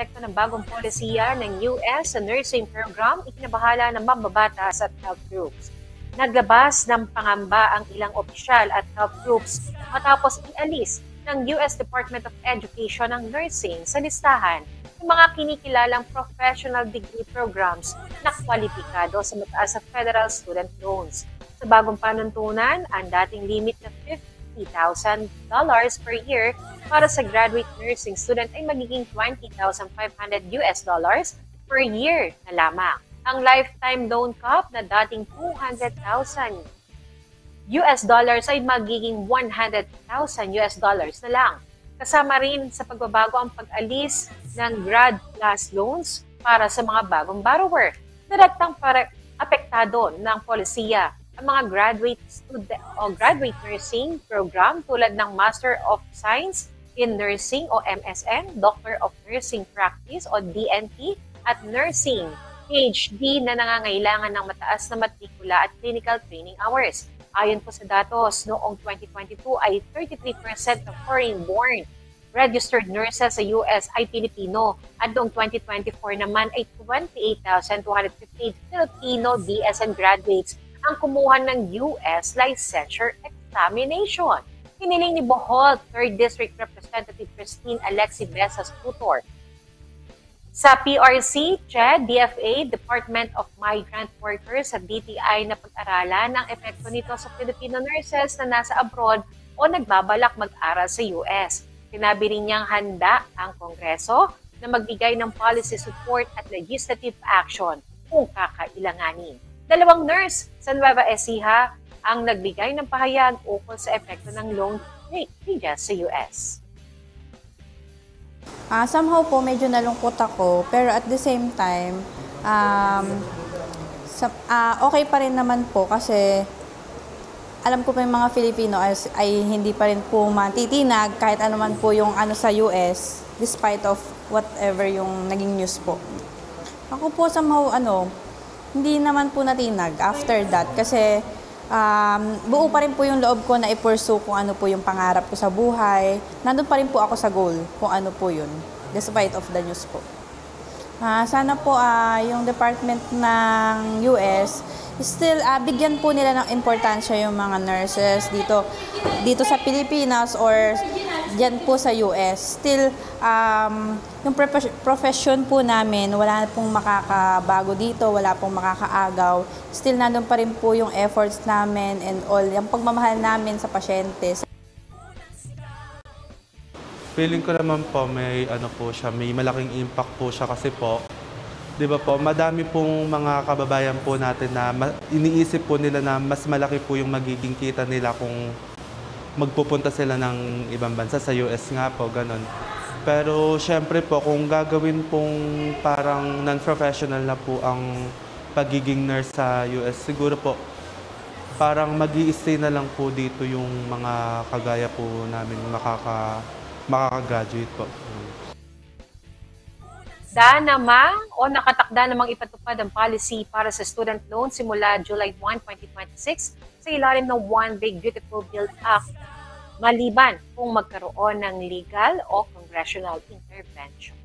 epekto ng bagong polisiya ng US sa nursing program, ikinabahala ng mambabatas at health groups. Naglabas ng pangamba ang ilang opisyal at health groups matapos ialis ng US Department of Education ang nursing sa listahan ng mga kinikilalang professional degree programs na kwalipikado sa mataas na federal student loans. Sa bagong panuntunan, ang dating limit na $50,000 per year para sa graduate nursing student ay magiging $20,500 per year na lamang. Ang lifetime loan cap na dating $200,000 ay magiging $100,000 na lang. Kasama rin sa pagbabago ang pag-alis ng grad plus loans para sa mga bagong borrower. Direktang para apektado ng polisiya ang mga graduate nursing program tulad ng Master of Science in Nursing o MSN, Doctor of Nursing Practice o DNP, at Nursing PhD na nangangailangan ng mataas na matrikula at clinical training hours. Ayon po sa datos, noong 2022 ay 33% ng foreign-born registered nurses sa US ay Pilipino at noong 2024 naman ay 28,258 Filipino BSN graduates ang kumuha ng US licensure examination. Hiniling ni Bohol 3rd District Representative Christine Alexi Besas Tutor sa PRC, CHED, DFA, Department of Migrant Workers at DTI na pag-aralan ang epekto nito sa Filipino nurses na nasa abroad o nagbabalak mag-aral sa US. Sinabi rin niyang handa ang Kongreso na magbigay ng policy support at legislative action kung kakailanganin. Dalawang nurse sa Nueva Ecija ang nagbigay ng pahayag ukol sa epekto ng loan rate sa US. Somehow po medyo nalungkot ako, pero at the same time, okay pa rin naman po kasi alam ko pa yung mga Filipino ay hindi pa rin po matitinag kahit ano man po yung sa US despite of whatever yung naging news po. Ako po somehow hindi naman po natinag after that kasi buo pa rin po yung loob ko na i-pursue kung ano po yung pangarap ko sa buhay. Nandun pa rin po ako sa goal kung ano po yun despite of the news po. Sana po yung department ng US still bigyan po nila ng importansya yung mga nurses dito sa Pilipinas or diyan po sa US. Still yung profession po namin wala pong makakabago dito, wala pong makakaagaw. Still nandun pa rin po yung efforts namin and all yung pagmamahal namin sa pasyente. Feeling ko naman po may may malaking impact po siya kasi po 'di ba po, madami pong mga kababayan po natin na iniisip po nila na mas malaki po yung magiging kita nila kung magpupunta sila ng ibang bansa, sa US nga po, ganun. Pero syempre po, kung gagawin pong parang non-professional na po ang pagiging nurse sa US, siguro po, parang mag-i-stay na lang po dito yung mga kagaya po namin makaka-graduate po. Nakatakda namang ipatupad ang policy para sa student loan simula July 1, 2026 sa ilalim ng One Big Beautiful Bill Act maliban kung magkaroon ng legal o congressional intervention.